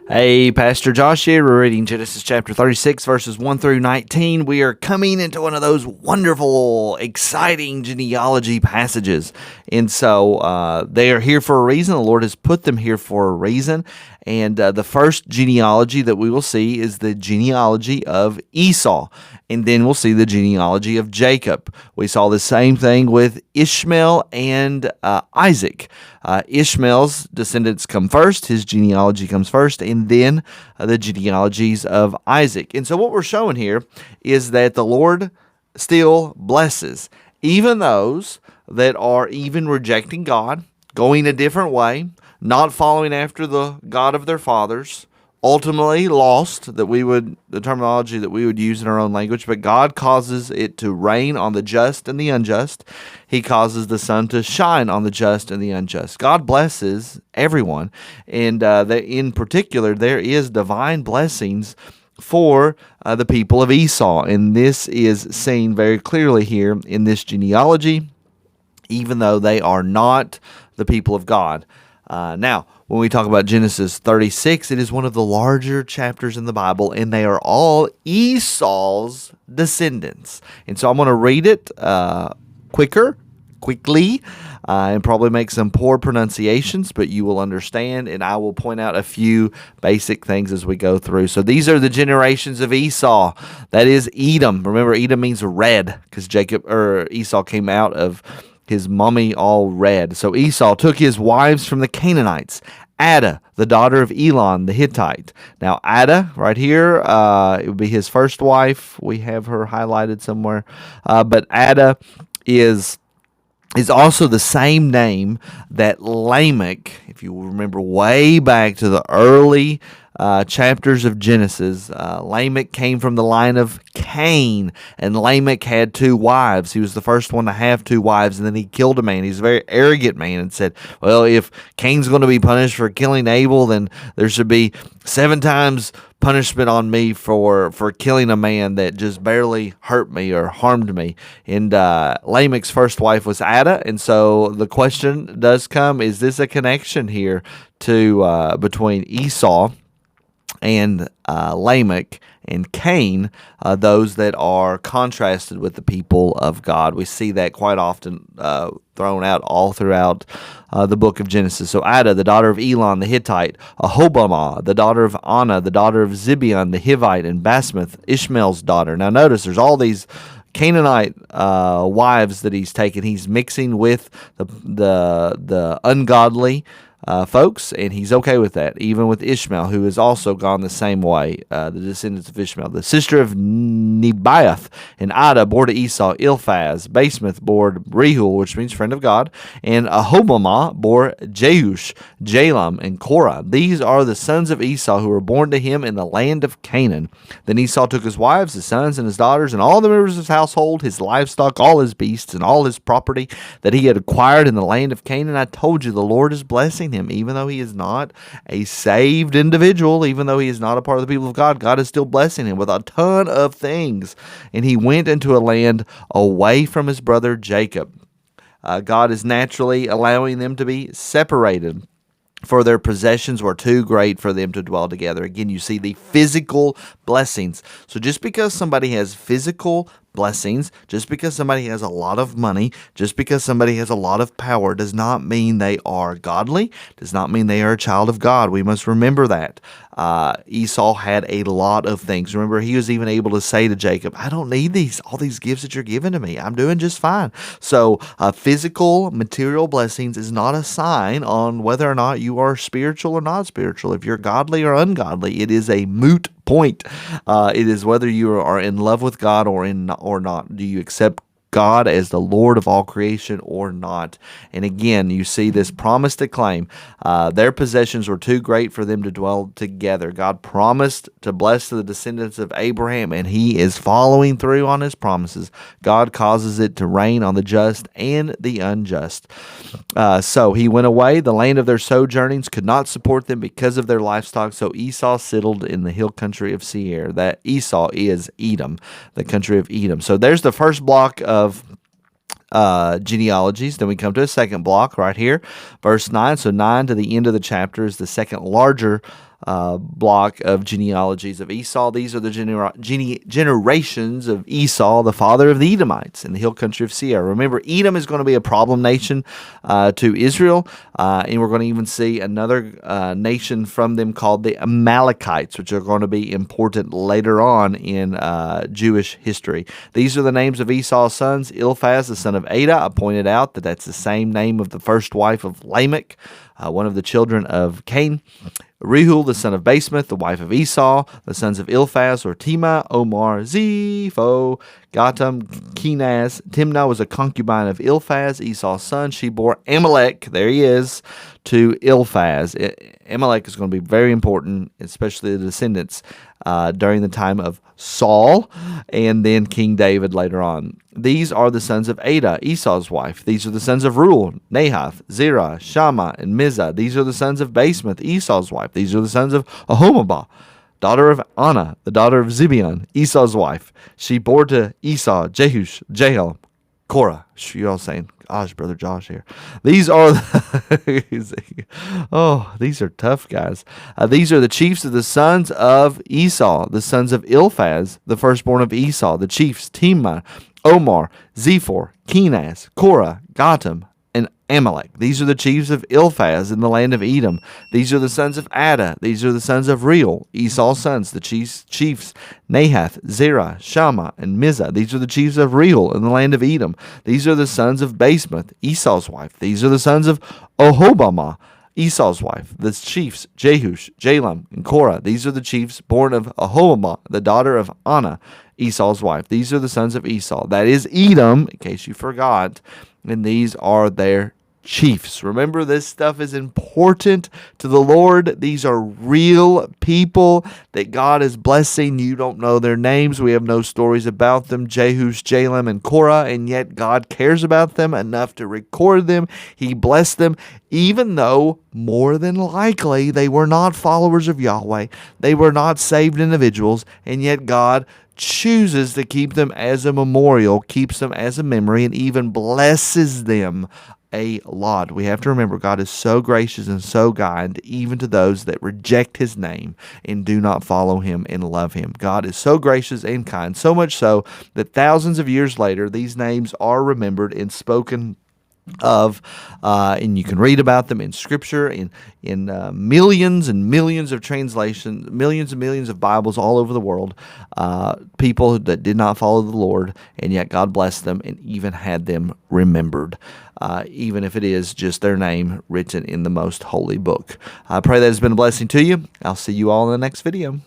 Hey, Pastor Josh here. We're reading Genesis chapter 36, verses 1 through 19. We are coming into one of those wonderful, exciting genealogy passages. And so they are here for a reason. The Lord has put them here for a reason. And the first genealogy that we will see is the genealogy of Esau. And then we'll see the genealogy of Jacob. We saw the same thing with Ishmael and Isaac. Ishmael's descendants come first, his genealogy comes first, and then the genealogies of Isaac. And so what we're showing here is that the Lord still blesses even those that are even rejecting God, going a different way, not following after the God of their fathers, ultimately lost, the terminology that we would use in our own language, but God causes it to rain on the just and the unjust. He causes the sun to shine on the just and the unjust. God blesses everyone, and in particular, there is divine blessings for the people of Esau, and this is seen very clearly here in this genealogy, even though they are not the people of God. Now, when we talk about Genesis 36, it is one of the larger chapters in the Bible, and they are all Esau's descendants. And so I'm going to read it quickly, and probably make some poor pronunciations, but you will understand, and I will point out a few basic things as we go through. So these are the generations of Esau. That is Edom. Remember, Edom means red, because Esau came out of his mommy all red. So Esau took his wives from the Canaanites. Adah, the daughter of Elon the Hittite. Now Adah, right here, it would be his first wife. We have her highlighted somewhere. But Adah is also the same name that Lamech, if you remember way back to the early chapters of Genesis, Lamech came from the line of Cain, and Lamech had two wives. He was the first one to have two wives, and then he killed a man. He's a very arrogant man and said, well, if Cain's going to be punished for killing Abel, then there should be 7 times punishment on me for killing a man that just barely hurt me or harmed me. And Lamech's first wife was Adah, and so the question does come, is this a connection here to between Esau and Lamech and Cain, those that are contrasted with the people of God? We see that quite often thrown out all throughout the book of Genesis. So Adah, the daughter of Elon the Hittite, Ahobamah, the daughter of Anah, the daughter of Zibeon the Hivite, and Basmath, Ishmael's daughter. Now notice there's all these Canaanite wives that he's taken. He's mixing with the ungodly folks, and he's okay with that, even with Ishmael, who has also gone the same way, the descendants of Ishmael. The sister of Nebaioth and Adah bore to Esau Eliphaz. Basemath bore Reuel, which means friend of God, and Ahobamah bore Jeush, Jalam, and Korah. These are the sons of Esau who were born to him in the land of Canaan. Then Esau took his wives, his sons, and his daughters, and all the members of his household, his livestock, all his beasts, and all his property that he had acquired in the land of Canaan. I told you, the Lord is blessing him, even though he is not a saved individual, even though he is not a part of the people of God. God is still blessing him with a ton of things. And he went into a land away from his brother Jacob. God is naturally allowing them to be separated, for their possessions were too great for them to dwell together. Again, you see the physical blessings. So just because somebody has physical blessings, just because somebody has a lot of money, just because somebody has a lot of power, does not mean they are godly, does not mean they are a child of God. We must remember that. Esau had a lot of things. Remember, he was even able to say to Jacob, I don't need all these gifts that you're giving to me. I'm doing just fine. So physical, material blessings is not a sign on whether or not you are spiritual or not spiritual. If you're godly or ungodly, it is a moot point. It is whether you are in love with God or not. Do you accept God as the Lord of all creation or not? And again, you see this promise to claim. Their possessions were too great for them to dwell together. God promised to bless the descendants of Abraham, and he is following through on his promises. God causes it to rain on the just and the unjust. So he went away. The land of their sojournings could not support them because of their livestock. So Esau settled in the hill country of Seir. That Esau is Edom, the country of Edom. So there's the first block of genealogies. Then we come to a second block right here, verse 9. So 9 to the end of the chapter is the second larger block of genealogies of Esau. These are the generations of Esau, the father of the Edomites in the hill country of Seir. Remember, Edom is going to be a problem nation to Israel, and we're going to even see another nation from them called the Amalekites, which are going to be important later on in Jewish history. These are the names of Esau's sons. Eliphaz, the son of Ada. I pointed out that that's the same name of the first wife of Lamech, one of the children of Cain. Reuel, the son of Basemath, the wife of Esau. The sons of Eliphaz were Timah, Omar, Zepho, Gatam, Kenaz. Timnah was a concubine of Eliphaz, Esau's son. She bore Amalek, there he is, to Eliphaz. Amalek is going to be very important, especially the descendants, during the time of Saul and then King David later on. These are the sons of Ada, Esau's wife. These are the sons of Reuel, Nahath, Zerah, Shammah, and Mizah. These are the sons of Basemath, Esau's wife. These are the sons of Ahomabah, daughter of Anna, the daughter of Zibeon, Esau's wife. She bore to Esau, Jehush, Jael, Korah. You all saying, gosh, Brother Josh here. These are these are tough guys. These are the chiefs of the sons of Esau, the sons of Eliphaz, the firstborn of Esau, the chiefs Timah, Omar, Zepho, Kenaz, Korah, Gatam, and Amalek. These are the chiefs of Eliphaz in the land of Edom. These are the sons of Ada. These are the sons of Reuel, Esau's sons, the chiefs Nahath, Zerah, Shammah, and Mizah. These are the chiefs of Reuel in the land of Edom. These are the sons of Basemath, Esau's wife. These are the sons of Ahobamah, Esau's wife, the chiefs Jehush, Jalam, and Korah. These are the chiefs born of Ahobamah, the daughter of Anna, Esau's wife. These are the sons of Esau. That is Edom, in case you forgot. And these are their chiefs. Remember, this stuff is important to the Lord. These are real people that God is blessing. You don't know their names. We have no stories about them, Jehush, Jalam, and Korah, and yet God cares about them enough to record them. He blessed them, even though more than likely they were not followers of Yahweh. They were not saved individuals, and yet God chooses to keep them as a memorial, keeps them as a memory, and even blesses them a lot. We have to remember God is so gracious and so kind, even to those that reject his name and do not follow him and love him. God is so gracious and kind, so much so that thousands of years later, these names are remembered and spoken of, and you can read about them in Scripture, in millions and millions of translations, millions and millions of Bibles all over the world, people that did not follow the Lord, and yet God blessed them and even had them remembered, even if it is just their name written in the most holy book. I pray that has been a blessing to you. I'll see you all in the next video.